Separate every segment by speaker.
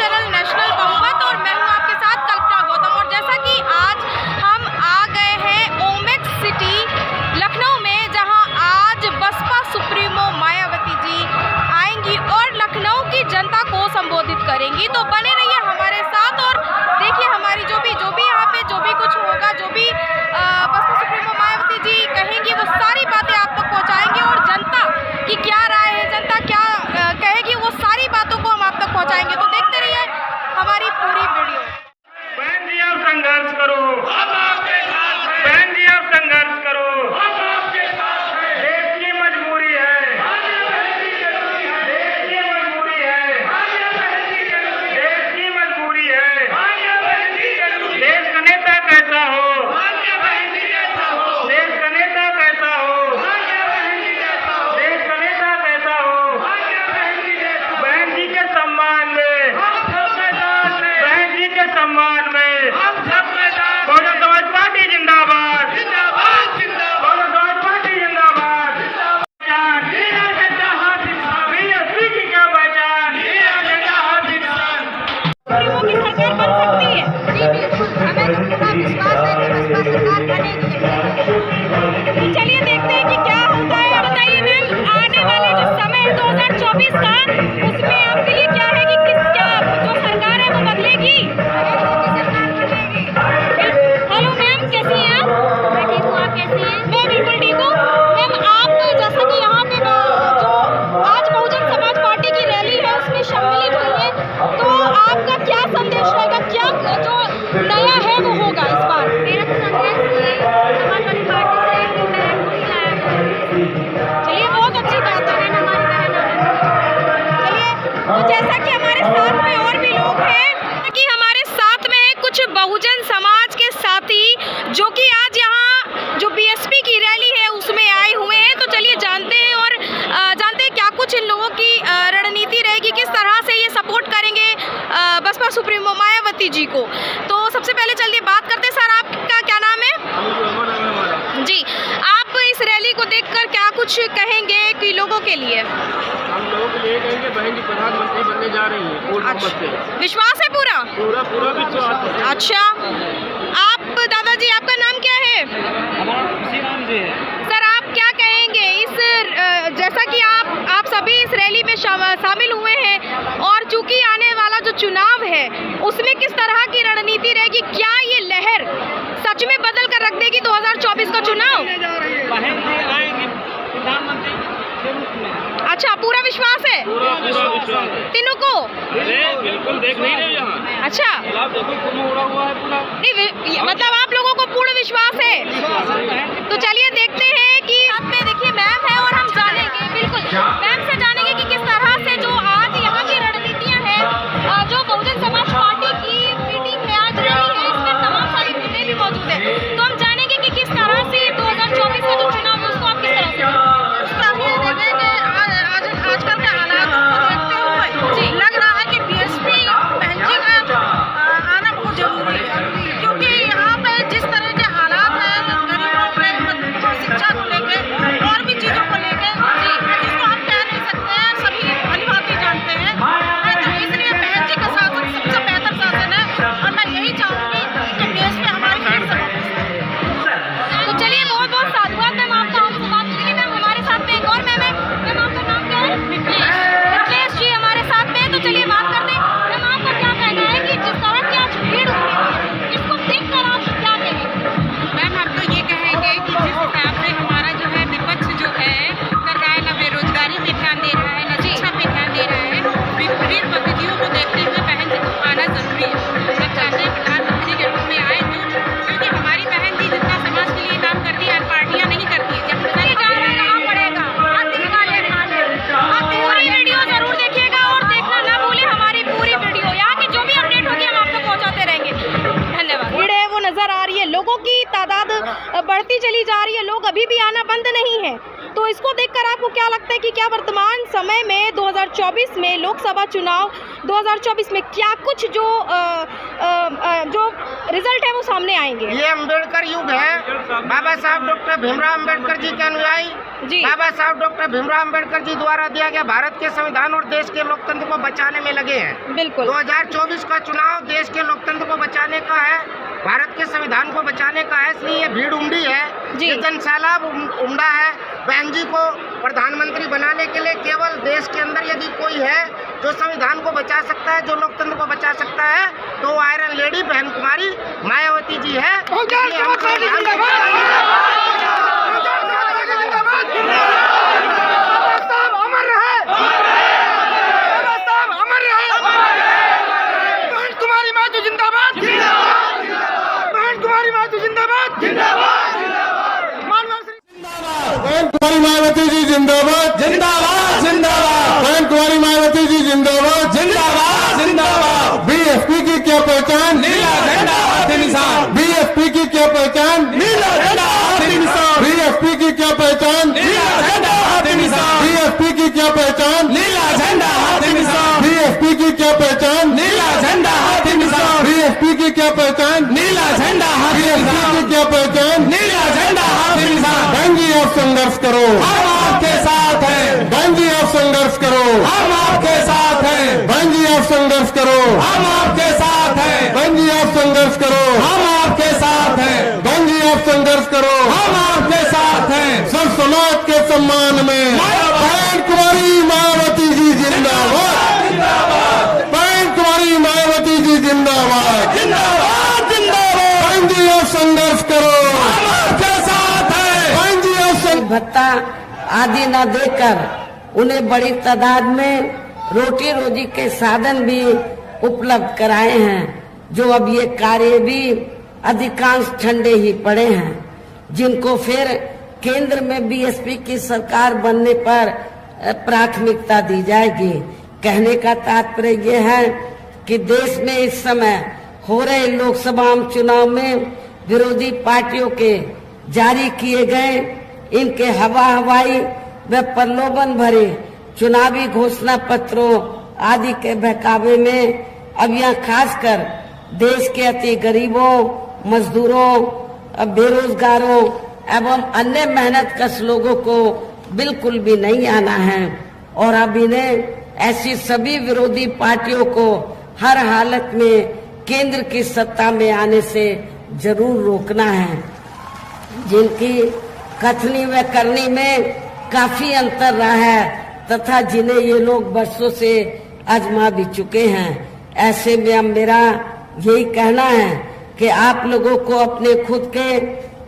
Speaker 1: Channel national बहुमत और मैं हूं आपके साथ कल्पना गौतम। और जैसा कि आज हम आ गए हैं ओमेक्स सिटी लखनऊ में, जहां आज बसपा सुप्रीमो मायावती जी आएंगी और लखनऊ की जनता को संबोधित करेंगी। तो बने रहिए हमारे साथ और देखिए हमारी जो भी यहाँ पे जो भी कुछ होगा, जो भी बसपा सुप्रीमो मायावती जी कहेंगी वो सारी बातें आप तक पहुँचाएंगे और जनता की क्या राय है, जनता क्या कहेगी, वो सारी बातों को हम आप तक पहुंचाएंगे। तो देखते रहिए हमारी पूरी वीडियो।
Speaker 2: बहन जी अब संघर्ष करो, हम आपके साथ हैं। बहन जी अब संघर्ष करो, हम आपके साथ हैं। देश की मजबूरी है, देश की मजबूरी है, देश की मजबूरी है। देश का नेता कैसा हो, देश का नेता कैसा हो, देश का नेता कैसा हो। बहन जी के सम्मान में, बहन जी के सम्मान में बहुजन समाज पार्टी जिंदाबाद, बहुजन समाज पार्टी जिंदाबाद। बीएसपी की क्या पहचान,
Speaker 1: की सरकार बन सकती है। जी बिल्कुल, हमें तो पूरा विश्वास है कि बसपा सरकार बनेगी। चलिए देखते हैं कि क्या होता है। बताइए मैम, आने वाला जो समय है 2024 का, उसमें आपके लिए क्या है कि क्या जो सरकार है वो बदलेगी? हेलो मैम, कैसी हैं आप? मैं ठीक हूँ, आप कैसी हैं? मैं बिल्कुल ठीक हूँ। मैम आप जैसा कि यहाँ पे जो आज बहुजन समाज पार्टी की रैली है उसमें सम्मिलित हुई है, तो आपका क्या संदेश रहेगा, क्या जो नया है वो होगा इस बार? मेरा तो संदेश समाजवादी पार्टी से कि बहन को ही लाया जाए। चलिए बहुत अच्छी बात है, हमारी बहन। चलिए, तो जैसा कि हमारे साथ में और भी लोग हैं, कि हमारे साथ में कुछ बहुजन समाज के साथी जो कि आज यहाँ जो बीएसपी की रैली है उसमें आए हुए हैं। तो चलिए जानते हैं और जानते हैं क्या कुछ इन लोगों की रणनीति रहेगी, किस तरह से ये सपोर्ट करेंगे बसपा सुप्रीमो मायावती जी को। तो सबसे पहले चलिए बात करते हैं। सर आपका क्या नाम है? जी, आप इस रैली को देखकर क्या कुछ कहेंगे कि लोगों के लिए?
Speaker 3: हम लोगों के लिए कहेंगे बहन जी प्रधानमंत्री बनने जा रही हैं पूर्ण बहुमत से।
Speaker 1: विश्वास है पूरा?
Speaker 3: पूरा पूरा विश्वास है।
Speaker 1: अच्छा, आप दादाजी आपका नाम क्या है?
Speaker 3: हमारा खुशी नाम जी है।
Speaker 1: सर आप क्या कहेंगे इस जैसा कि आप सभी इस रैली में शामिल हुए हैं और चूंकि आने वाला जो चुनाव है उसमें किस तरह की रणनीति रहेगी, क्या ये लहर सच में बदल कर रख देगी 2024 का चुनाव?
Speaker 3: बहन जी आएंगी प्रधानमंत्री के रूप में।
Speaker 1: अच्छा, पूरा विश्वास है
Speaker 3: पूरा विश्वास है
Speaker 1: तीनों को?
Speaker 3: अरे बिल्कुल, देख नहीं रहे यहाँ।
Speaker 1: अच्छा,
Speaker 3: उड़ा हुआ है पूरा।
Speaker 1: नहीं मतलब आप लोगों को पूर्ण विश्वास है। तो चलिए देखते हैं कि साथ में देखिए मैम है और हम जानेंगे, बिल्कुल मैम से जानेंगे कि किस तरह से जो आज यहाँ की रणनीतियाँ हैं, जो बहुजन समाज पार्टी की मीटिंग है, आज रैली है, इसमें तमाम सारी मुद्दे भी मौजूद है। तो हम जानेंगे कि किस तरह से 2024 का जो चुनाव है उसको आप किस तरह से आजकल के हालात को देखते हुए जी लग रहा है कि बीएसपी बहन जी का आना बहुत जरूरी है, क्योंकि यहाँ पे जिस तरह के हालात हैं गरीबों के शिक्षा को लेकर और भी चीज़ों को लेकर, जिसको हम कह आपको क्या लगता है कि क्या वर्तमान समय में 2024 में लोकसभा चुनाव 2024 में क्या कुछ जो रिजल्ट है वो सामने आएंगे?
Speaker 4: ये अम्बेडकर युग है। बाबा साहब डॉक्टर भीमराव अम्बेडकर जी के अनुयायी
Speaker 1: जी।
Speaker 4: बाबा साहब डॉक्टर भीमराव अम्बेडकर जी द्वारा दिया गया भारत के संविधान और देश के लोकतंत्र को बचाने में लगे हैं।
Speaker 1: बिल्कुल।
Speaker 4: 2024 का चुनाव देश के लोकतंत्र को बचाने का है, भारत के संविधान को बचाने का है, इसलिए ये भीड़ उमड़ी है,
Speaker 1: जी।
Speaker 4: ये जनसैलाब उमड़ा है। बहन जी को प्रधानमंत्री बनाने के लिए केवल देश के अंदर यदि कोई है जो संविधान को बचा सकता है, जो लोकतंत्र को बचा सकता है, तो वो आयरन लेडी बहन कुमारी मायावती जी है। इसलिए हम
Speaker 5: कुमारी मायावती जी जिंदाबाद जिंदाबाद जिंदाबाद। बहन कुमारी मायावती जी जिंदाबाद जिंदाबाद जिंदाबाद। बीएसपी की क्या पहचान? नीला झंडा हाथ निशान। बीएसपी की क्या पहचान? नीला झंडा हाथ निशान। बीएसपी की क्या पहचान? नीला झंडा हाथ निशान। बीएसपी की क्या पहचान? नीला झंडा हाथ निशान। बीएसपी की क्या पहचान? नीला झंडा हाथ निशान। बीएसपी की क्या पहचान? नीला झंडा हाथ निशान। बीएसपी की क्या पहचान? नीला झंडा हाथ निशान। बहन जी आप संघर्ष करो, हम आपके साथ हैं। बहन जी आप संघर्ष करो, हम आपके साथ हैं। बहन जी आप संघर्ष करो, हम आपके साथ हैं। बहन जी आप संघर्ष करो, हम आपके साथ हैं। बहन जी आप संघर्ष करो, हम आपके साथ हैं। सब समाज के सम्मान में बहन कुमारी मायावती जी जिंदाबाद। बहन कुमारी मायावती जी जिंदाबाद जिंदाबाद जिंदाबाद। बहन जी आप संघर्ष करो, हम आपके साथ हैं। बहन जी आप
Speaker 6: भत्ता आदि न देकर उन्हें बड़ी तादाद में रोटी रोजी के साधन भी उपलब्ध कराए हैं, जो अब ये कार्य भी अधिकांश ठंडे ही पड़े हैं, जिनको फिर केंद्र में बीएसपी की सरकार बनने पर प्राथमिकता दी जाएगी। कहने का तात्पर्य ये है कि देश में इस समय हो रहे लोकसभा चुनाव में विरोधी पार्टियों के जारी किए गए इनके हवाई व प्रलोभन भरे चुनावी घोषणा पत्रों आदि के बहकावे में अब यहाँ खासकर देश के अति गरीबों, मजदूरों, बेरोजगारों एवं अन्य मेहनतकश लोगों को बिल्कुल भी नहीं आना है और अब इन्हें ऐसी सभी विरोधी पार्टियों को हर हालत में केंद्र की सत्ता में आने से जरूर रोकना है, जिनकी कथनी व करनी में काफी अंतर रहा है तथा जिन्हें ये लोग बरसों से आजमा भी चुके हैं। ऐसे में अब मेरा यही कहना है कि आप लोगों को अपने खुद के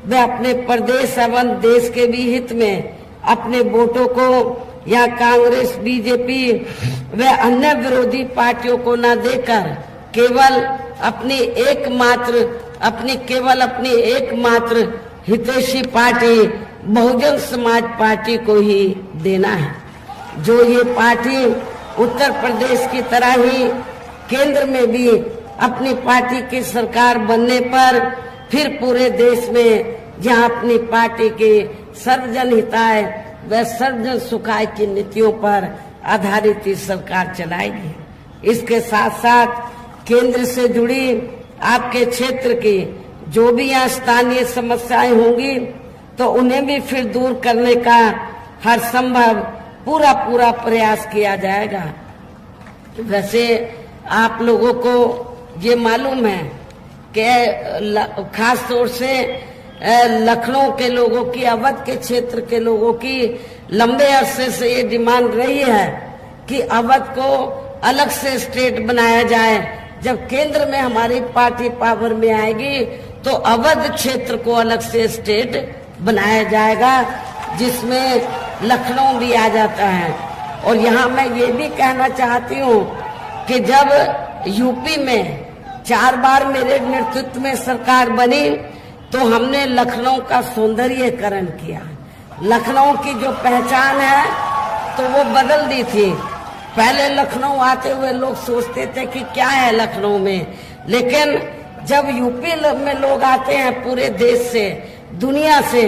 Speaker 6: व अपने प्रदेश एवं देश के भी हित में अपने वोटों को या कांग्रेस, बीजेपी व अन्य विरोधी पार्टियों को न देकर केवल अपनी एकमात्र हितैषी पार्टी बहुजन समाज पार्टी को ही देना है, जो ये पार्टी उत्तर प्रदेश की तरह ही केंद्र में भी अपनी पार्टी की सरकार बनने पर फिर पूरे देश में जहां अपनी पार्टी के सर्वजन हिताय व सर्वजन सुखाय की नीतियों पर आधारित ही सरकार चलाएगी। इसके साथ साथ केंद्र से जुड़ी आपके क्षेत्र की जो भी यहाँ स्थानीय समस्याएं होंगी तो उन्हें भी फिर दूर करने का हर संभव पूरा प्रयास किया जाएगा। वैसे आप लोगों को ये मालूम है कि खास तौर से लखनऊ के लोगों की, अवध के क्षेत्र के लोगों की लंबे अरसे से ये डिमांड रही है कि अवध को अलग से स्टेट बनाया जाए। जब केंद्र में हमारी पार्टी पावर में आएगी तो अवध क्षेत्र को अलग से स्टेट बनाया जाएगा, जिसमें लखनऊ भी आ जाता है। और यहाँ मैं ये भी कहना चाहती हूँ कि जब यूपी में 4 बार मेरे नेतृत्व में सरकार बनी तो हमने लखनऊ का सौंदर्यीकरण किया। लखनऊ की जो पहचान है तो वो बदल दी थी। पहले लखनऊ आते हुए लोग सोचते थे कि क्या है लखनऊ में, लेकिन जब यूपी में लोग आते हैं पूरे देश से, दुनिया से,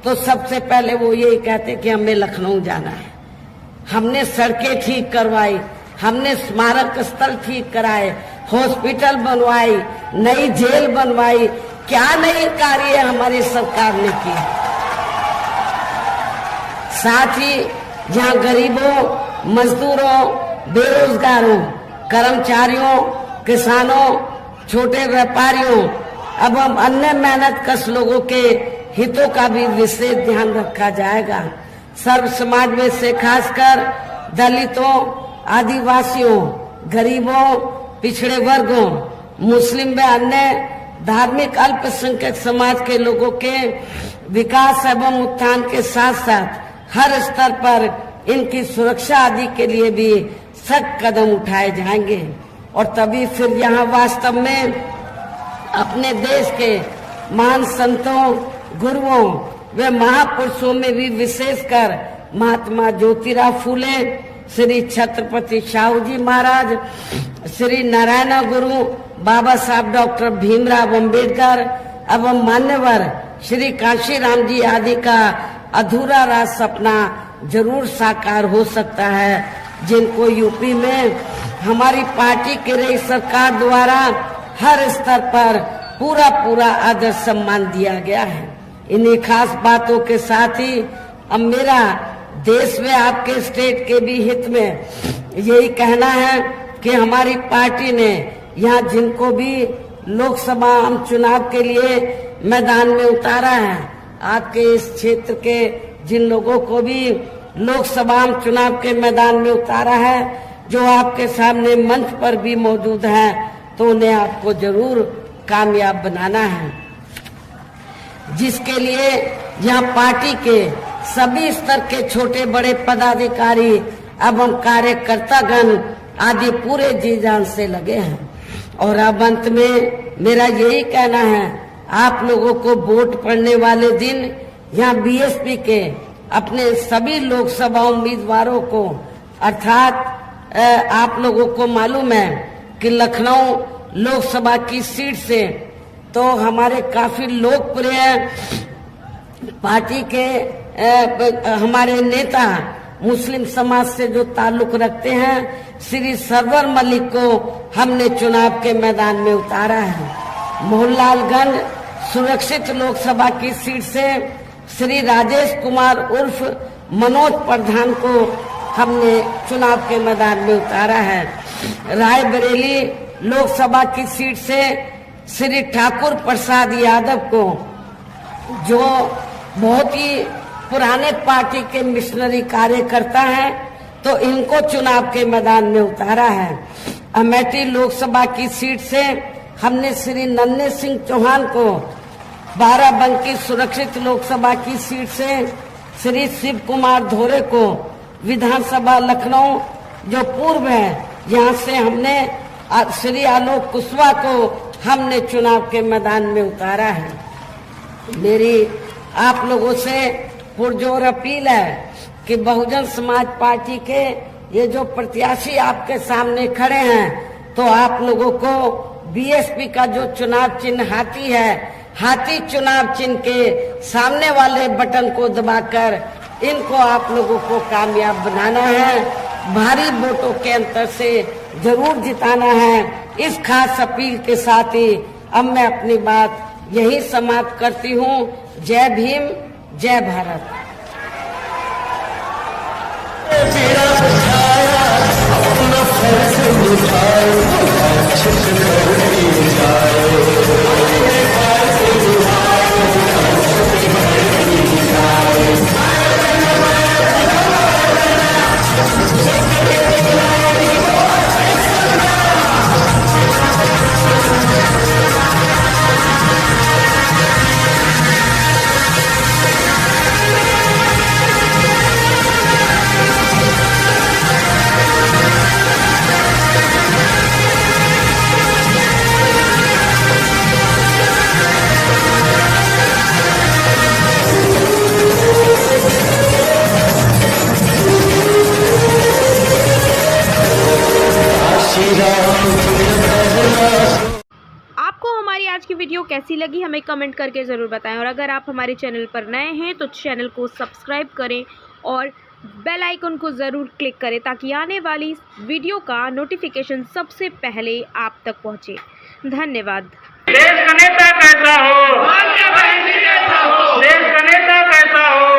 Speaker 6: तो सबसे पहले वो यही कहते कि हमें लखनऊ जाना है। हमने सड़कें ठीक करवाई, हमने स्मारक स्थल ठीक कराए, हॉस्पिटल बनवाई, नई जेल बनवाई। क्या नई कार्य हमारी सरकार ने किए। साथ ही जहां गरीबों, मजदूरों, बेरोजगारों, कर्मचारियों, किसानों, छोटे व्यापारियों एवं अन्य मेहनतकश लोगों के हितों का भी विशेष ध्यान रखा जाएगा। सर्व समाज में से खासकर दलितों, आदिवासियों, गरीबों, पिछड़े वर्गों, मुस्लिम व अन्य धार्मिक अल्पसंख्यक समाज के लोगों के विकास एवं उत्थान के साथ साथ हर स्तर पर इनकी सुरक्षा आदि के लिए भी सख्त कदम उठाए जाएंगे। और तभी फिर यहाँ वास्तव में अपने देश के महान संतों, गुरुओं व महापुरुषों में भी विशेषकर महात्मा ज्योतिराव फूले, श्री छत्रपति शाहू जी महाराज, श्री नारायण गुरु, बाबा साहब डॉक्टर भीमराव अंबेडकर एवं मान्यवर श्री कांशीराम जी आदि का अधूरा राज सपना जरूर साकार हो सकता है, जिनको यूपी में हमारी पार्टी की रही सरकार द्वारा हर स्तर पर पूरा आदर सम्मान दिया गया है। इन्हीं खास बातों के साथ ही अब मेरा देश में आपके स्टेट के भी हित में यही कहना है कि हमारी पार्टी ने यहाँ जिनको भी लोकसभा आम चुनाव के लिए मैदान में उतारा है, आपके इस क्षेत्र के जिन लोगों को भी लोकसभा आम चुनाव के मैदान में उतारा है, जो आपके सामने मंच पर भी मौजूद हैं, तो उन्हें आपको जरूर कामयाब बनाना है, जिसके लिए यहाँ पार्टी के सभी स्तर के छोटे बड़े पदाधिकारी एवं कार्यकर्तागण आदि पूरे जी जान से लगे हैं। और अब अंत में मेरा यही कहना है, आप लोगों को वोट पड़ने वाले दिन यहाँ बीएसपी के अपने सभी लोकसभा उम्मीदवारों को, अर्थात आप लोगों को मालूम है कि लखनऊ लोकसभा की सीट से तो हमारे काफी लोकप्रिय पार्टी के हमारे नेता मुस्लिम समाज से जो ताल्लुक रखते हैं, श्री सरवर मलिक को हमने चुनाव के मैदान में उतारा है। मोहनलालगंज सुरक्षित लोकसभा की सीट से श्री राजेश कुमार उर्फ मनोज प्रधान को हमने चुनाव के मैदान में उतारा है। रायबरेली लोकसभा की सीट से श्री ठाकुर प्रसाद यादव को, जो बहुत ही पुराने पार्टी के मिशनरी कार्यकर्ता हैं, तो इनको चुनाव के मैदान में उतारा है। अमेठी लोकसभा की सीट से हमने श्री नन्हे सिंह चौहान को, बाराबंकी सुरक्षित लोकसभा की सीट से श्री शिव कुमार धोरे को, विधानसभा लखनऊ जो पूर्व है यहाँ से हमने श्री आलोक कुशवाहा को हमने चुनाव के मैदान में उतारा है। मेरी आप लोगों से पुरजोर अपील है कि बहुजन समाज पार्टी के ये जो प्रत्याशी आपके सामने खड़े हैं, तो आप लोगों को बीएसपी का जो चुनाव चिन्ह हाथी है, हाथी चुनाव चिन्ह के सामने वाले बटन को दबाकर इनको आप लोगों को कामयाब बनाना है, भारी वोटों के अंतर से जरूर जिताना है। इस खास अपील के साथ ही अब मैं अपनी बात यही समाप्त करती हूँ। जय भीम, जय भारत।
Speaker 1: आपको हमारी आज की वीडियो कैसी लगी हमें कमेंट करके ज़रूर बताएं, और अगर आप हमारे चैनल पर नए हैं तो चैनल को सब्सक्राइब करें और बेल आइकन को ज़रूर क्लिक करें ताकि आने वाली वीडियो का नोटिफिकेशन सबसे पहले आप तक पहुंचे। धन्यवाद।
Speaker 2: देश का नेता कैसा हो, देश का नेता कैसा हो।